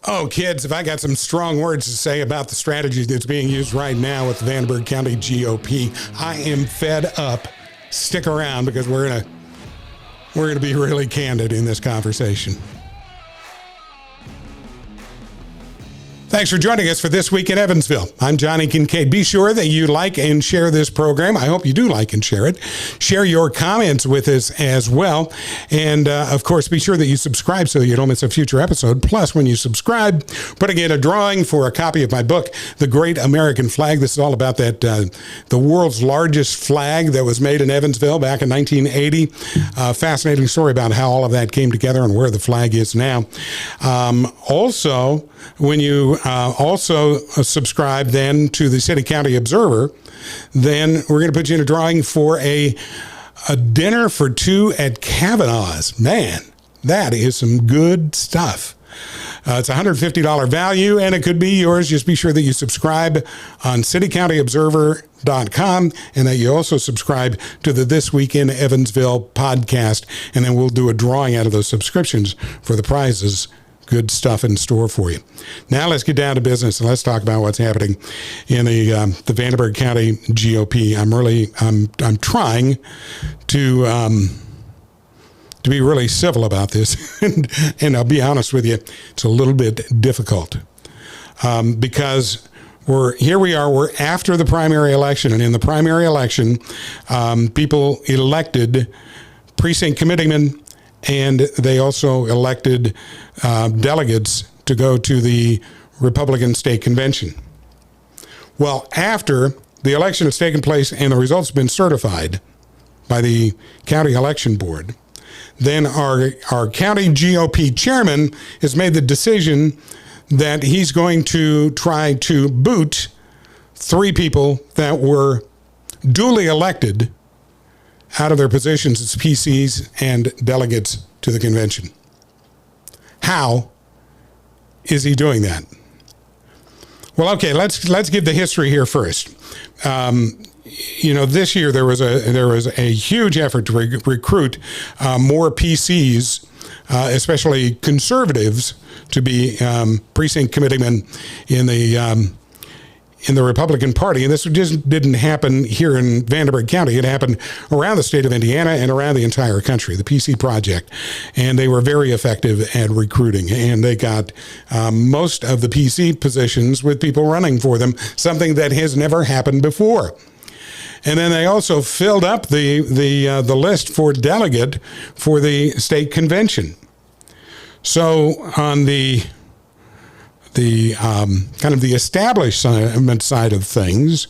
Oh, kids, if I got some strong words to say about the strategy that's being used right now with the Vanderburgh County GOP, I am fed up. Stick around because we're gonna be really candid in this conversation. Thanks for joining us for This Week in Evansville. I'm Johnny Kincaid. Be sure that you like and share this program. I hope you do like and share it. Share your comments with us as well. And, of course, be sure that you subscribe so you don't miss a future episode. Plus, when you subscribe, putting in a drawing for a copy of my book, The Great American Flag. This is all about that the world's largest flag that was made in Evansville back in 1980. Fascinating story about how all of that came together and where the flag is now. Also, when you also subscribe then to the City County Observer, then we're going to put you in a drawing for a dinner for two at Kavanaugh's. Man, that is some good stuff. It's a $150 value, and it could be yours. Just be sure that you subscribe on citycountyobserver.com and that you also subscribe to the This Week in Evansville podcast, and then we'll do a drawing out of those subscriptions for the prizes. Good stuff in store for you. Now let's get down to business and let's talk about what's happening in the Vanderburgh County GOP. I'm trying to be really civil about this, and I'll be honest with you, it's a little bit difficult because we're after the primary election, and in the primary election, people elected precinct committeemen. And they also elected delegates to go to the Republican State Convention. Well, after the election has taken place and the results have been certified by the county election board, then our county GOP chairman has made the decision that he's going to try to boot 3 people that were duly elected out of their positions as PCs and delegates to the convention. How is he doing that? Well, okay, let's give the history here first. This year there was a huge effort to recruit more PCs, especially conservatives, to be precinct committeemen in the Republican Party. And this just didn't happen here in Vanderburgh County. It happened around the state of Indiana and around the entire country, the PC Project. And they were very effective at recruiting. And they got most of the PC positions with people running for them, something that has never happened before. And then they also filled up the list for delegate for the state convention. So on the kind of the establishment side of things,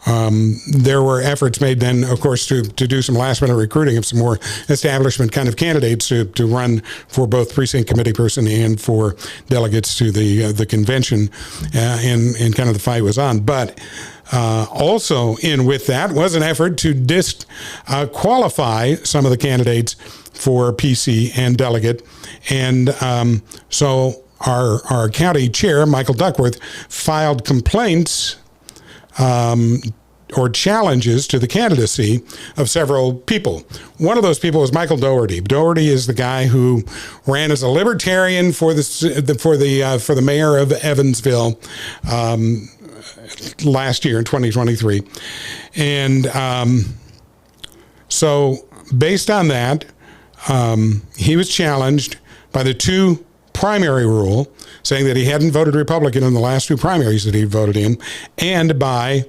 there were efforts made then, of course, to do some last-minute recruiting of some more establishment kind of candidates to run for both precinct committee person and for delegates to the convention, and kind of the fight was on. But also in with that was an effort to disqualify some of the candidates for PC and delegate, and so our county chair, Michael Duckworth, filed complaints or challenges to the candidacy of several people. One of those people was Michael Doherty. Doherty is the guy who ran as a libertarian for the mayor of Evansville last year in 2023, and so based on that, he was challenged by the 2 primary rule, saying that he hadn't voted Republican in the last 2 primaries that he voted in, and by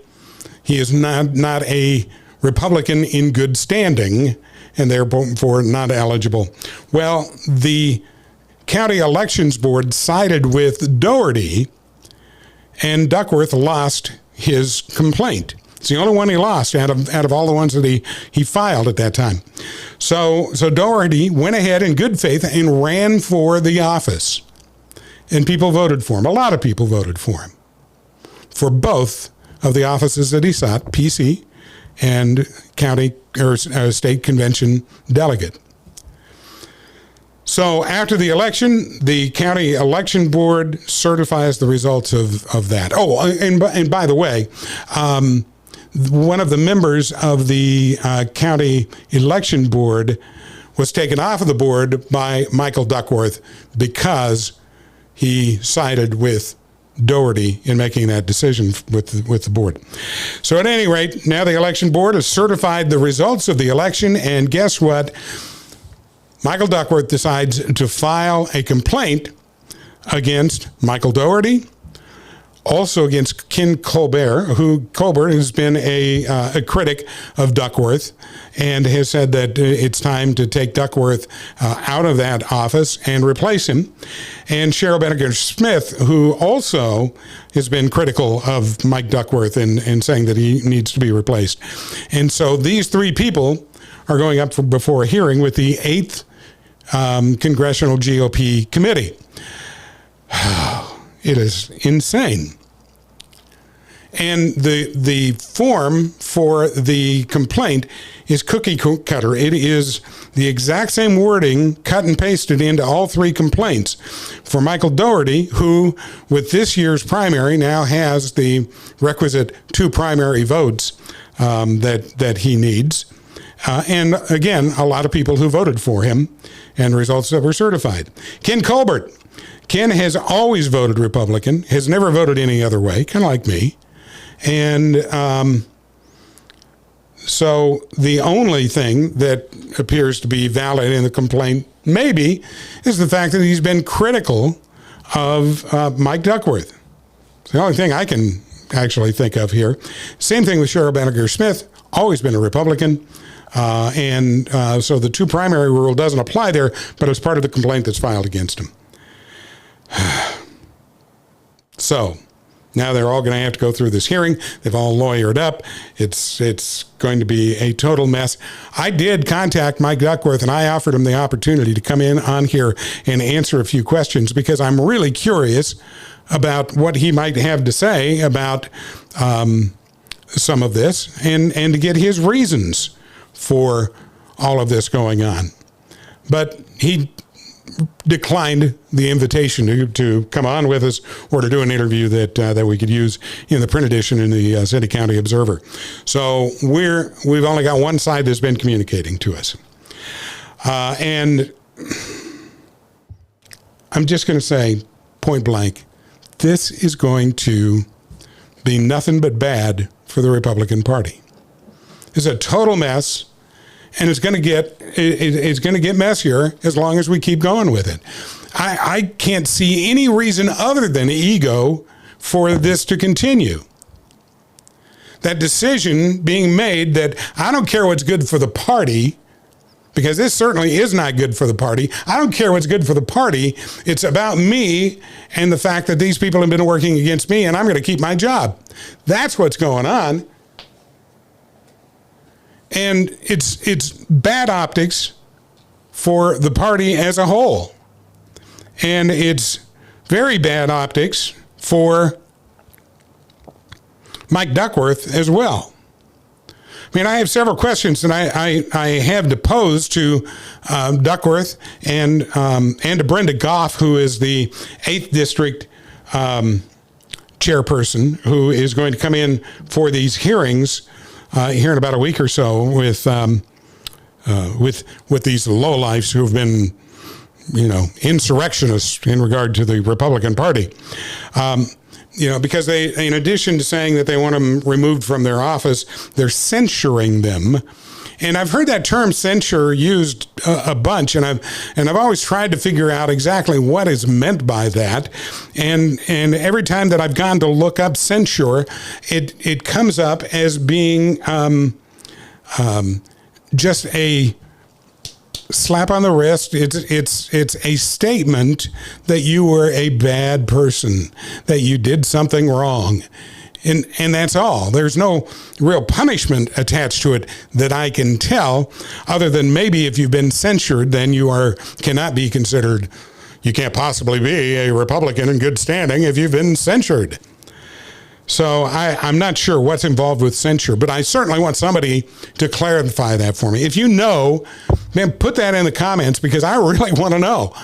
he is not a Republican in good standing, and therefore not eligible. Well, the county elections board sided with Doherty, and Duckworth lost his complaint. It's the only one he lost out of all the ones that he filed at that time. So Doherty went ahead in good faith and ran for the office. And people voted for him. A lot of people voted for him. For both of the offices that he sought, PC and county or state convention delegate. So after the election, the county election board certifies the results of that. Oh, and by the way, one of the members of the county election board was taken off of the board by Michael Duckworth because he sided with Doherty in making that decision with the board. So at any rate, now the election board has certified the results of the election, and guess what? Michael Duckworth decides to file a complaint against Michael Doherty, also against Ken Colbert, who Colbert has been a critic of Duckworth and has said that it's time to take Duckworth out of that office and replace him. And Cheryl Benninger-Smith, who also has been critical of Mike Duckworth and saying that he needs to be replaced. And so these three people are going up before a hearing with the 8th Congressional GOP Committee. It is insane. And the form for the complaint is cookie cutter. It is the exact same wording cut and pasted into all three complaints. For Michael Doherty, who with this year's primary now has the requisite 2 primary votes that he needs. And again, a lot of people who voted for him and results that were certified. Ken Colbert. Ken has always voted Republican, has never voted any other way, kind of like me. And so the only thing that appears to be valid in the complaint, maybe, is the fact that he's been critical of Mike Duckworth. It's the only thing I can actually think of here. Same thing with Cheryl Benninger-Smith, always been a Republican. So the 2 primary rule doesn't apply there, but it's part of the complaint that's filed against him. So now they're all going to have to go through this hearing. They've all lawyered up. It's going to be a total mess. I did contact Mike Duckworth, and I offered him the opportunity to come in on here and answer a few questions because I'm really curious about what he might have to say about some of this and to get his reasons for all of this going on. But he declined the invitation to come on with us or to do an interview that we could use in the print edition in the City County Observer. So we've only got one side that's been communicating to us. And I'm just going to say point blank, this is going to be nothing but bad for the Republican Party. It's a total mess. And it's going to get messier as long as we keep going with it. I can't see any reason other than ego for this to continue. That decision being made that I don't care what's good for the party, because this certainly is not good for the party. I don't care what's good for the party. It's about me and the fact that these people have been working against me and I'm going to keep my job. That's what's going on. And it's bad optics for the party as a whole. And it's very bad optics for Mike Duckworth as well. I mean, I have several questions that I have to pose to Duckworth and to Brenda Goff, who is the 8th District chairperson, who is going to come in for these hearings here in about a week or so with these lowlifes who have been, insurrectionists in regard to the Republican Party. Because they, in addition to saying that they want them removed from their office, they're censuring them. And I've heard that term censure used a bunch, and I've always tried to figure out exactly what is meant by that. And every time that I've gone to look up censure, it comes up as being just a slap on the wrist. It's a statement that you were a bad person, that you did something wrong. And that's all. There's no real punishment attached to it that I can tell, other than maybe if you've been censured, then you cannot be considered, you can't possibly be a Republican in good standing if you've been censured. So I'm not sure what's involved with censure, but I certainly want somebody to clarify that for me. If you know, man, put that in the comments, because I really want to know.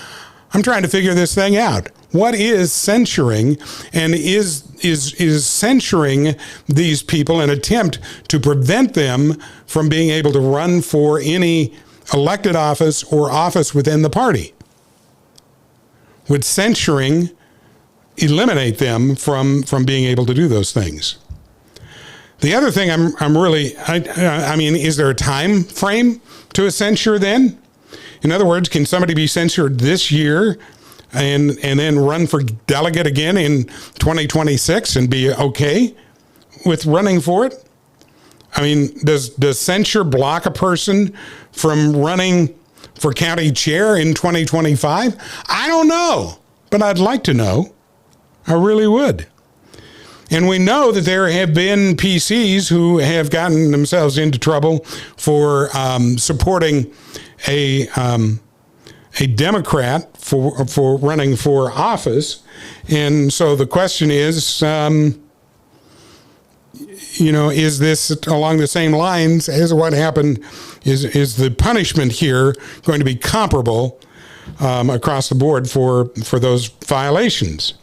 I'm trying to figure this thing out. What is censuring, and is censuring these people an attempt to prevent them from being able to run for any elected office or office within the party? Would censuring eliminate them from being able to do those things. The other thing I mean, is there a time frame to a censure then? In other words, can somebody be censured this year and then run for delegate again in 2026 and be okay with running for it? I mean, does censure block a person from running for county chair in 2025? I don't know, but I'd like to know. I really would. And we know that there have been PCs who have gotten themselves into trouble for supporting a Democrat for running for office. And so the question is, is this along the same lines as what happened? Is the punishment here going to be comparable across the board for those violations?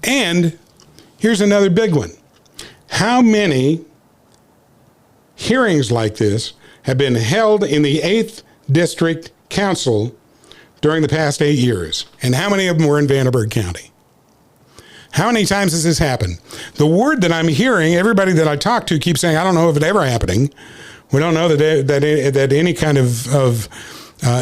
And here's another big one. How many hearings like this have been held in the 8th District Council during the past 8 years? And how many of them were in Vanderburgh County? How many times has this happened? The word that I'm hearing, everybody that I talk to keeps saying, I don't know if it's ever happening. We don't know that any kind of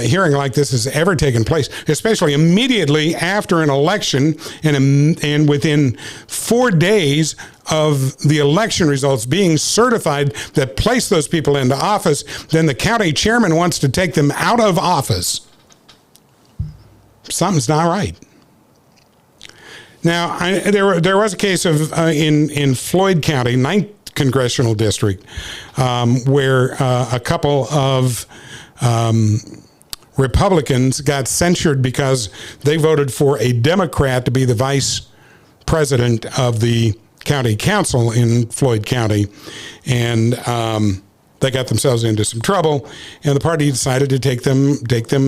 hearing like this has ever taken place, especially immediately after an election and within 4 days of the election results being certified that place those people into office, then the county chairman wants to take them out of office. Something's not right. Now, there was a case of in Floyd County, 9th Congressional District, where a couple of Republicans got censured because they voted for a Democrat to be the vice president of the county council in Floyd County, and they got themselves into some trouble, and the party decided to take them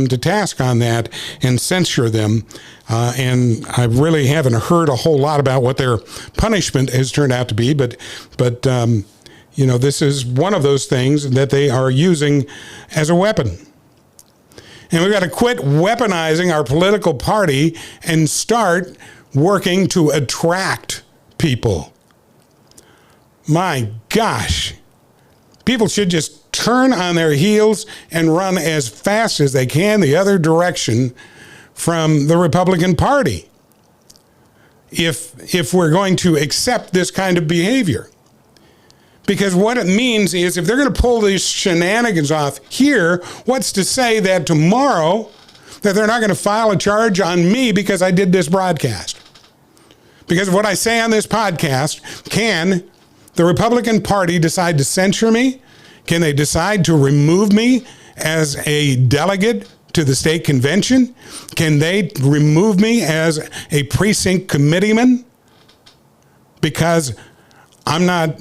to task on that and censure them. And I really haven't heard a whole lot about what their punishment has turned out to be, but this is one of those things that they are using as a weapon. And we've got to quit weaponizing our political party and start working to attract people. My gosh. People should just turn on their heels and run as fast as they can the other direction from the Republican Party if we're going to accept this kind of behavior. Because what it means is if they're going to pull these shenanigans off here, what's to say that tomorrow that they're not going to file a charge on me because I did this broadcast? Because of what I say on this podcast, can the Republican Party decide to censure me? Can they decide to remove me as a delegate to the state convention? Can they remove me as a precinct committeeman? Because I'm not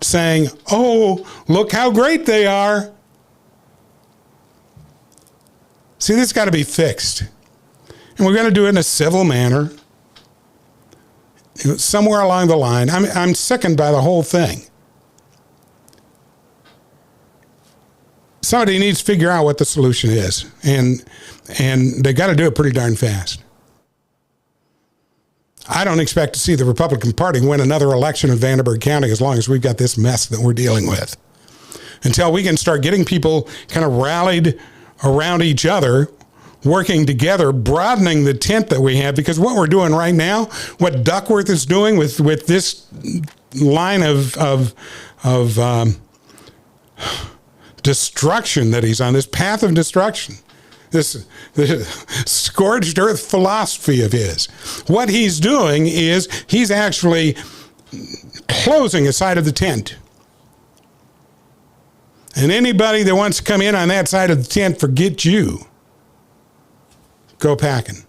saying, oh, look how great they are. See, this has got to be fixed. And we're going to do it in a civil manner. Somewhere along the line. I'm sickened by the whole thing. Somebody needs to figure out what the solution is. And they got to do it pretty darn fast. I don't expect to see the Republican Party win another election in Vanderburgh County as long as we've got this mess that we're dealing with. Until we can start getting people kind of rallied around each other, working together, broadening the tent that we have, because what we're doing right now, what Duckworth is doing with this line of destruction that he's on, this path of destruction, this scorched earth philosophy of his. What he's doing is he's actually closing a side of the tent. And anybody that wants to come in on that side of the tent, forget you. Go packing.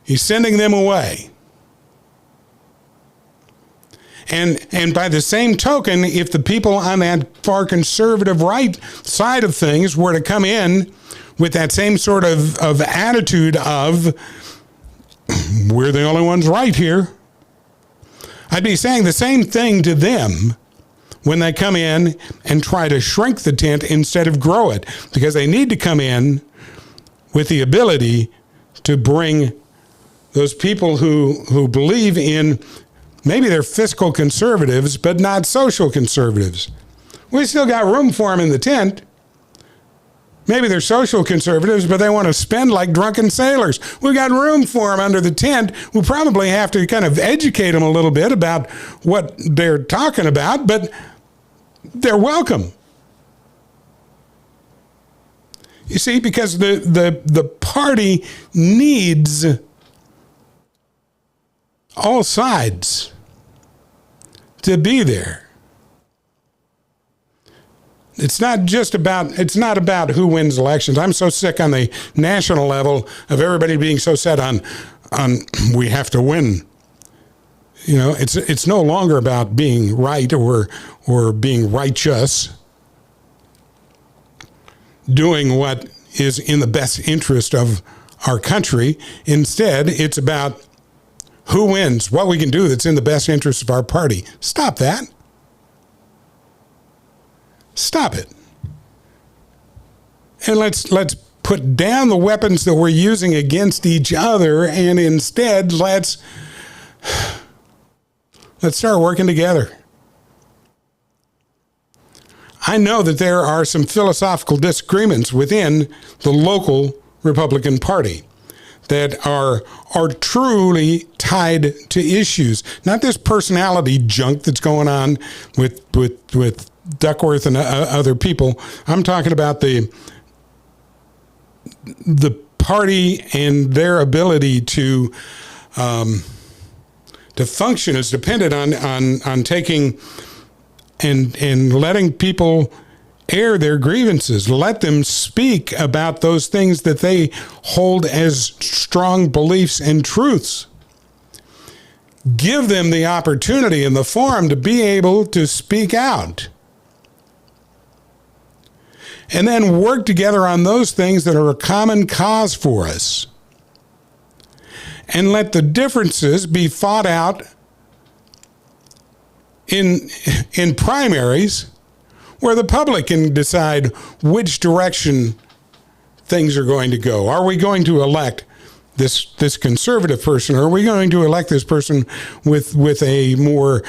He's sending them away. And by the same token, if the people on that far conservative right side of things were to come in with that same sort of attitude of, we're the only ones right here, I'd be saying the same thing to them when they come in and try to shrink the tent instead of grow it, because they need to come in with the ability to bring those people who believe in, maybe they're fiscal conservatives, but not social conservatives. We still got room for them in the tent. Maybe they're social conservatives, but they want to spend like drunken sailors. We got room for them under the tent. We probably have to kind of educate them a little bit about what they're talking about, but they're welcome. You see, because the party needs all sides to be there. It's not about who wins elections. I'm so sick on the national level of everybody being so set on we have to win. You know, it's no longer about being right or being righteous, doing what is in the best interest of our country. Instead, it's about who wins, what we can do that's in the best interest of our party. Stop that. Stop it. And let's put down the weapons that we're using against each other, and instead let's start working together. I know that there are some philosophical disagreements within the local Republican Party that are truly tied to issues, not this personality junk that's going on with Duckworth and other people. I'm talking about the party and their ability to function is dependent on taking and letting people air their grievances. Let them speak about those things that they hold as strong beliefs and truths. Give them the opportunity and the forum to be able to speak out. And then work together on those things that are a common cause for us. And let the differences be fought out in primaries where the public can decide which direction things are going to go. Are we going to elect this conservative person, or are we going to elect this person with a more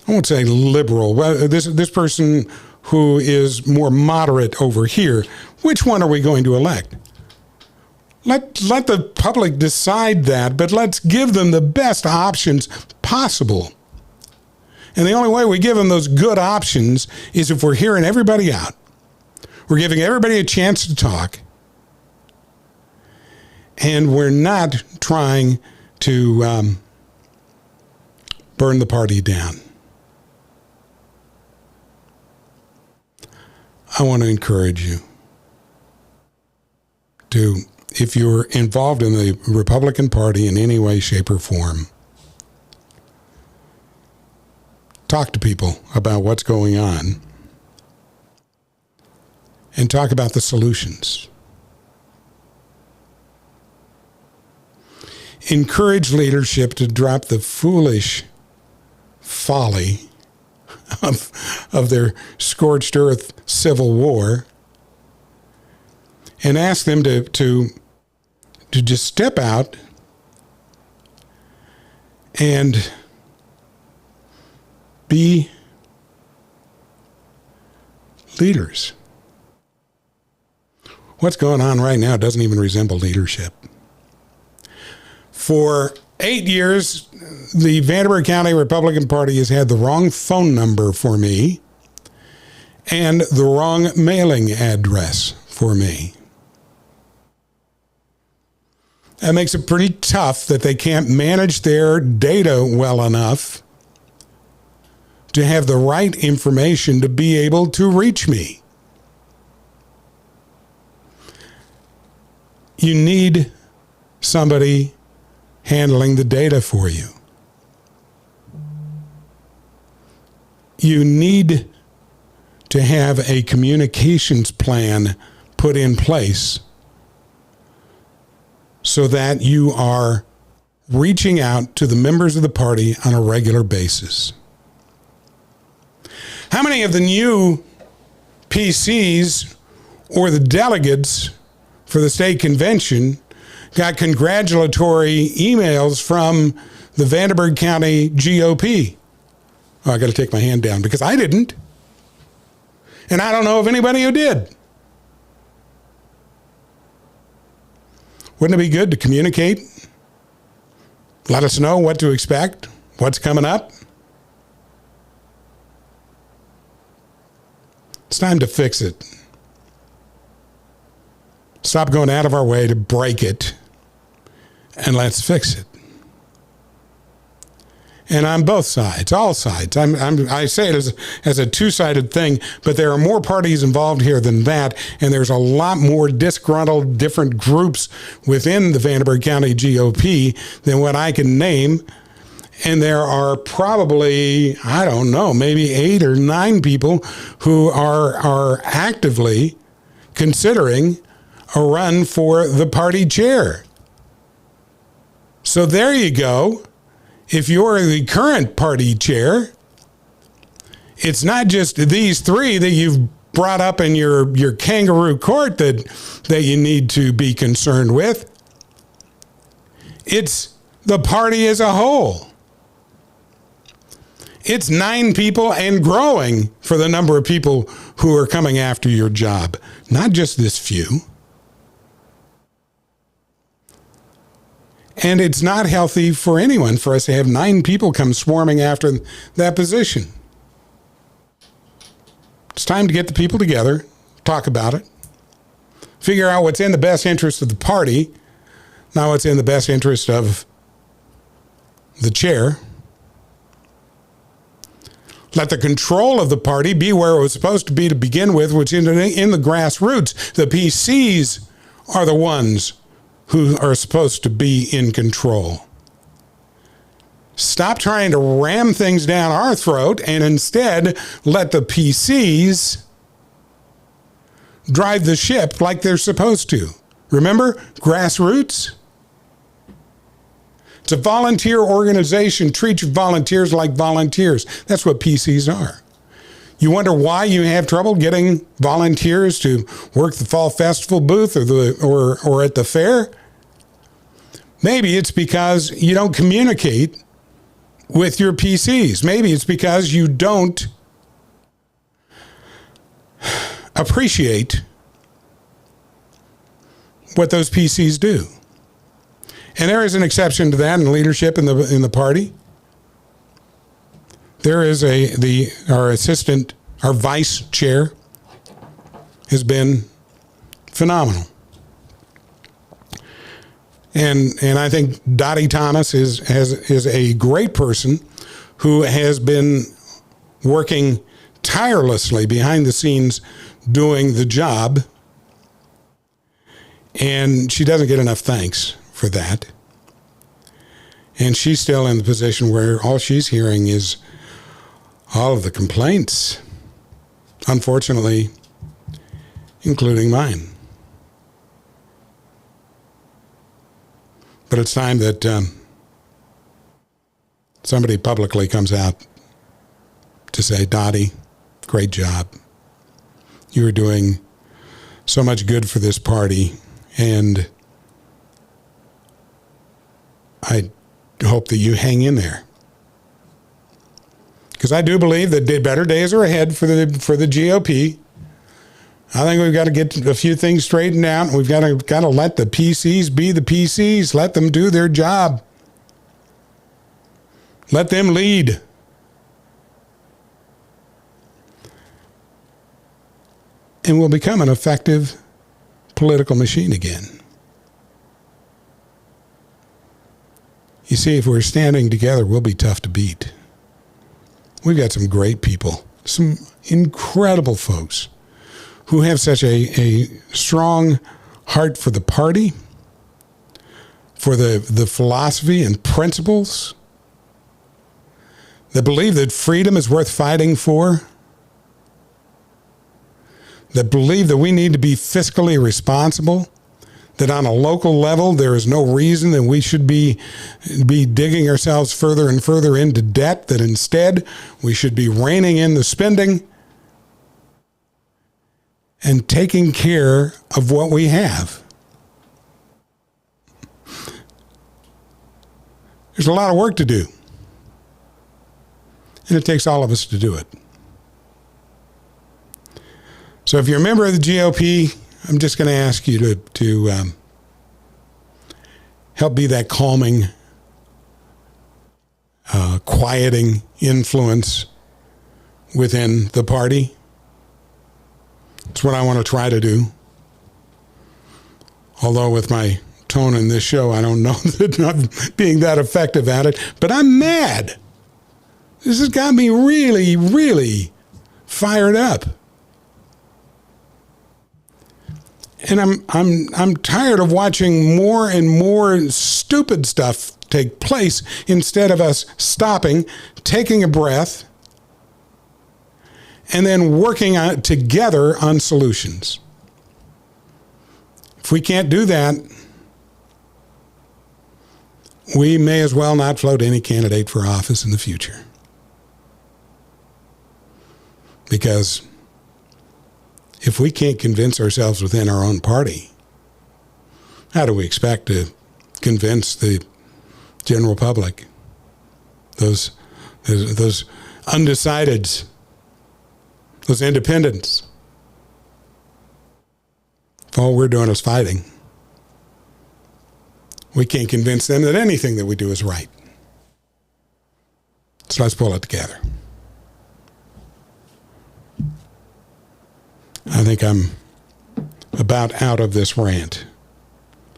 I won't say liberal. Well, this person who is more moderate over here. Which one are we going to elect? Let the public decide that, but let's give them the best options possible. And the only way we give them those good options is if we're hearing everybody out. We're giving everybody a chance to talk. And we're not trying to burn the party down. I want to encourage you to, if you're involved in the Republican Party in any way, shape, or form, talk to people about what's going on and talk about the solutions. Encourage leadership to drop the foolish folly of their scorched earth civil war, and ask them to just step out and be leaders. What's going on right now doesn't even resemble leadership. For 8 years, the Vanderburgh County Republican Party has had the wrong phone number for me and the wrong mailing address for me. That makes it pretty tough that they can't manage their data well enough to have the right information to be able to reach me. You need somebody handling the data for you. You need to have a communications plan put in place so that you are reaching out to the members of the party on a regular basis. How many of the new PCs or the delegates for the state convention got congratulatory emails from the Vanderburgh County GOP. Oh, I got to take my hand down because I didn't. And I don't know of anybody who did. Wouldn't it be good to communicate? Let us know what to expect, what's coming up. It's time to fix it. Stop going out of our way to break it, and let's fix it. And on both sides, all sides. I say it as a two-sided thing, but there are more parties involved here than that, and there's a lot more disgruntled different groups within the Vanderburgh County GOP than what I can name. And there are probably, I don't know, maybe 8 or 9 people who are actively considering a run for the party chair. So there you go. If you're the current party chair, it's not just these 3 that you've brought up in your kangaroo court that you need to be concerned with. It's the party as a whole. It's 9 people and growing for the number of people who are coming after your job, not just this few. And it's not healthy for anyone for us to have 9 people come swarming after that position. It's time to get the people together, talk about it, figure out what's in the best interest of the party, not what's in the best interest of the chair. Let the control of the party be where it was supposed to be to begin with, which is in the grassroots. The PCs are the ones who are supposed to be in control. Stop trying to ram things down our throat and instead let the PCs drive the ship like they're supposed to. Remember, grassroots? It's a volunteer organization. Treat your volunteers like volunteers. That's what PCs are. You wonder why you have trouble getting volunteers to work the fall festival booth or at the fair? Maybe it's because you don't communicate with your PCs. Maybe it's because you don't appreciate what those PCs do. And there is an exception to that in leadership in the party. There is our vice chair has been phenomenal. And I think Dottie Thomas is a great person who has been working tirelessly behind the scenes doing the job. And she doesn't get enough thanks for that. And she's still in the position where all she's hearing is all of the complaints, unfortunately, including mine. But it's time that somebody publicly comes out to say, Dottie, great job. You are doing so much good for this party, and I hope that you hang in there. Because I do believe that better days are ahead for the GOP. I think we've got to get a few things straightened out. We've got to let the PCs be the PCs. Let them do their job. Let them lead. And we'll become an effective political machine again. You see, if we're standing together, we'll be tough to beat. We've got some great people, some incredible folks who have such a strong heart for the party, for the philosophy and principles, that believe that freedom is worth fighting for, that believe that we need to be fiscally responsible, that on a local level there is no reason that we should be digging ourselves further and further into debt, that instead we should be reining in the spending and taking care of what we have. There's a lot of work to do. And it takes all of us to do it. So if you're a member of the GOP, I'm just going to ask you to help be that calming, quieting influence within the party. It's what I want to try to do. Although with my tone in this show, I don't know that I'm being that effective at it. But I'm mad. This has got me really, really fired up. And I'm tired of watching more and more stupid stuff take place instead of us stopping, taking a breath, and then working together on solutions. If we can't do that, we may as well not float any candidate for office in the future. Because if we can't convince ourselves within our own party, how do we expect to convince the general public, those undecideds, those independents, if all we're doing is fighting? We can't convince them that anything that we do is right. So let's pull it together. I think I'm about out of this rant.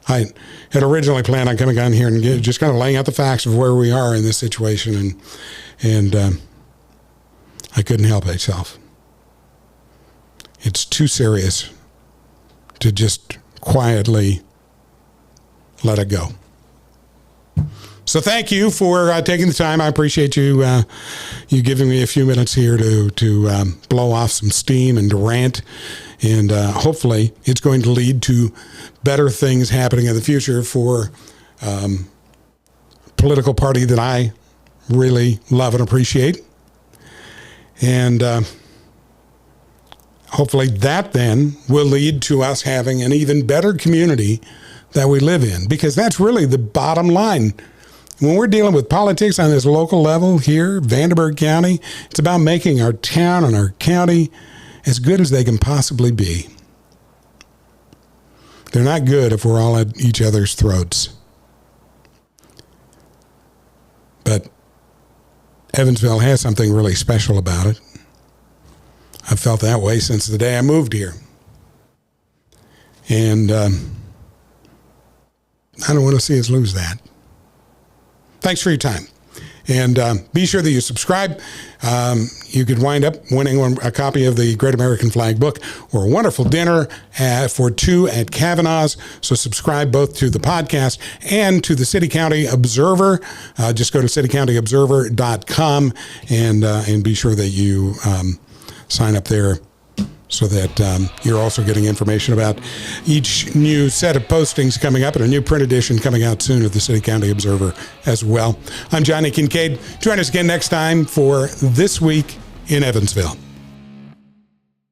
I had originally planned on coming on here and just kind of laying out the facts of where we are in this situation, and I couldn't help myself. It's too serious to just quietly let it go. So thank you for taking the time. I appreciate you giving me a few minutes here to blow off some steam and to rant. And hopefully it's going to lead to better things happening in the future for a political party that I really love and appreciate. And hopefully that then will lead to us having an even better community that we live in, because that's really the bottom line. When we're dealing with politics on this local level here, Vanderburgh County, it's about making our town and our county as good as they can possibly be. They're not good if we're all at each other's throats. But Evansville has something really special about it. I've felt that way since the day I moved here. And I don't want to see us lose that. Thanks for your time. And be sure that you subscribe. You could wind up winning a copy of the Great American Flag book or a wonderful dinner for two at Kavanaugh's. So subscribe both to the podcast and to the City County Observer. Just go to citycountyobserver.com and be sure that you sign up there, so that you're also getting information about each new set of postings coming up and a new print edition coming out soon of the City County Observer as well. I'm Johnny Kincaid. Join us again next time for This Week in Evansville.